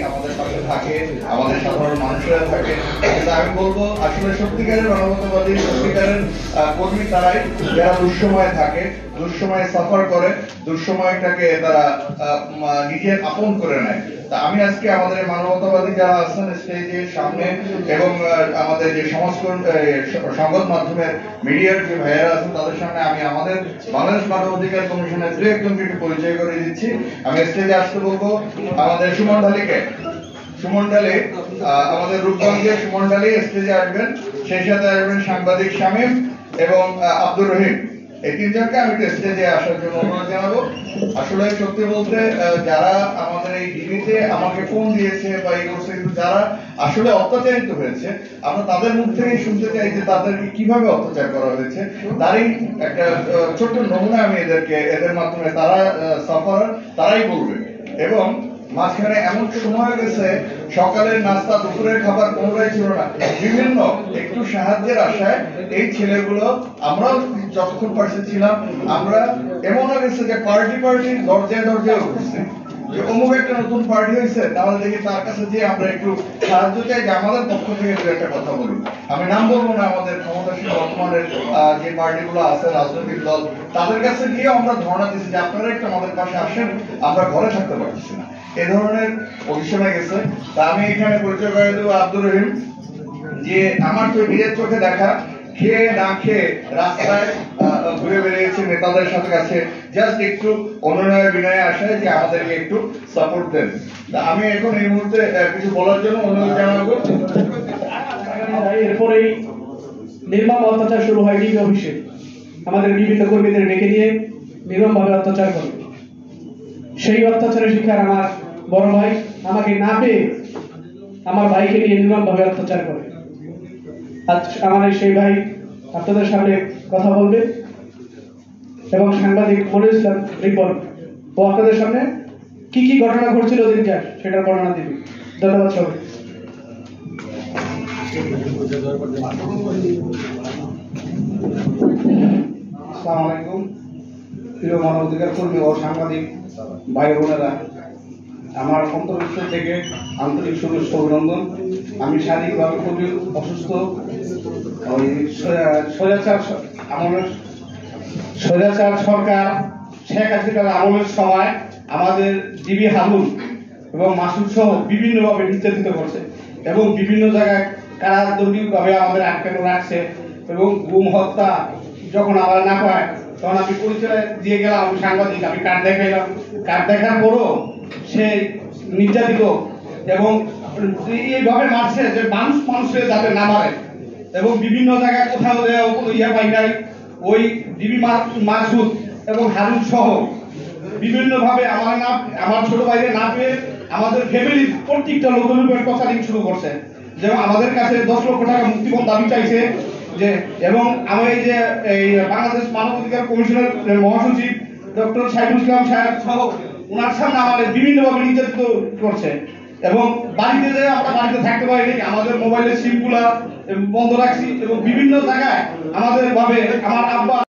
আমাদের পাশে থাকে, আমাদের সাধারণ মানুষেরা থাকে। কিন্তু আমি বলবো আসলে সত্যিকারের মানবতাবাদী, সত্যিকারের কর্মী তারাই যারা দুঃসময়ে থাকে, দুঃসময়ে সাফার করে, দুঃসময়টাকে তারা নিজের আপন করে নেয়। তা আমি আজকে আমাদের মানবতাবাদী যারা আছেন স্টেজের সামনে এবং আমাদের যে সংবাদ মাধ্যমের মিডিয়ার যে ভাইয়েরা আছেন তাদের সামনে আমি আমাদের বাংলাদেশ মানবাধিকার কমিশনের দু একজনকে একটু পরিচয় করে দিচ্ছি। আমি স্টেজে আসতে বলবো আমাদের সুমন ঢালিকে। সুমন ঢালি আমাদের রূপগঞ্জের সুমন ঢালি স্টেজে আসবেন, সেই সাথে আসবেন সাংবাদিক শামীম এবং আব্দুর রহিম। এই তিনজনকে আমি স্টেজে আসার জন্য অনুরোধ জানাবো। আসলে সত্যি বলতে যারা আমাদের এই টিভিতে আমাকে ফোন দিয়েছে বা এই করছে, কিন্তু যারা আসলে অত্যাচারিত হয়েছে আমরা তাদের মুখ থেকেই শুনতে চাই যে তাদেরকে কিভাবে অত্যাচার করা হয়েছে। তারই একটা ছোট্ট নমুনা আমি এদের মাধ্যমে তারা সাফার তারাই বলবে। এবং মাঝখানে এমন সময় গেছে সকালের নাস্তা, দুপুরের খাবার কোনোটাই ছিল না। বিভিন্ন একটু সাহায্যের আশায় এই ছেলেগুলো, আমরাও যতক্ষণ পারছি ছিলাম, আমরা এমন হয়ে গেছে যে পার্টি দরজায় উঠছে যে অমুক একটা নতুন পার্টি হয়েছে, তাহলে দেখি তার কাছে যে আমরা একটু সাহায্য চাই, যে আমাদের পক্ষ থেকে দু একটা কথা বলি। আমি নাম বলবো না, আমাদের ক্ষমতাসীন বর্তমানের যে পার্টিগুলো আছে, রাজনৈতিক দল, তাদের কাছে গিয়ে আমরা ধর্ণা দিচ্ছি যে আপনারা একটু আমাদের পাশে আসেন, আমরা ঘরে থাকতে পারছি না। এ ধরনের পজিশনে গেছে। তা আমি এখানে পরিচয় করে দেবো আব্দুর রহিম, যে আমার তো নিজের চোখে দেখা, খেয়ে না খেয়ে রাস্তায় ঘুরে বেরিয়েছে নেতাদের সাথে কাছে, জাস্ট একটু অনুনয় বিনয়ে আসায় যে আমাদেরকে একটু সাপোর্ট দেন। আমি এখন এই মুহূর্তে কিছু বলার জন্য অনুরোধ জানাবো। এরপরেই নির্মম অত্যাচার শুরু হয় ডিবি অফিসে। আমাদের বিভিন্ন কর্মীদের ডেকে নিয়ে নির্মমভাবে অত্যাচার করে। সেই অত্যাচারের শিকার আমার বড় ভাই, আমাকে না পেয়ে আমার ভাইকে নিয়ে নির্মমভাবে অত্যাচার করে। আজ আমার সেই ভাই আপনাদের সামনে কথা বলবে এবং সাংবাদিক মনিরুল ইসলাম রিপন ও আপনাদের সামনে কি কি ঘটনা ঘটছিল দিনকার সেটার বর্ণনা দিবে। ধন্যবাদ সবাই। আসসালামু আলাইকুম। প্রিয় মানবাধিকার কর্মী ও সাংবাদিক ভাই বোনেরা, আমার অন্তরস্থল থেকে আন্তরিক শুভেচ্ছা অভিনন্দন। আমি শারীরিকভাবে খুবই অসুস্থ। ওই স্বৈরাচার সরকার শেখ হাসিনার আমলের সময় আমাদের ডিবি হারুন এবং মাসুদ সহ বিভিন্নভাবে নির্যাতিত করছে এবং বিভিন্ন জায়গায় কারাদণ্ডীভাবে আমাদের আটকানো রাখছে এবং গুম হত্যা যখন আমরা না পাই তখন আমি পরিচয় দিয়ে গেলাম, আমি সাংবাদিক, আমি কার্ড দেখাইলাম। কার্ড দেখার পরও সে নির্যাতিত এবং এইভাবে মারছে যে মানুষের যাতে না মারে এবং বিভিন্ন জায়গায় কোথাও পাই নাই। ওই ডিবি মাসুদ এবং হারুন সহ বিভিন্নভাবে আমার ছোট ভাইকে না পেয়ে আমাদের ফ্যামিলির প্রত্যেকটা লোকের উপর টর্চারিং শুরু করছে। যেমন আমাদের কাছে 10 লক্ষ টাকা মুক্তিপণ দাবি চাইছে যে, এবং আমি এই যে এই বাংলাদেশ মানবাধিকার কমিশনের মহাসচিব ডক্টর সাইফুল ইসলাম সাহেব সহ ওনার সামনে আমাদের বিভিন্নভাবে নির্যাতিত করছে এবং বাড়িতে যে আমরা বাড়িতে থাকতে পারিনি, আমাদের মোবাইলের সিমগুলা বন্ধ রাখছি এবং বিভিন্ন জায়গায় আমাদের ভাবে আমার আব্বা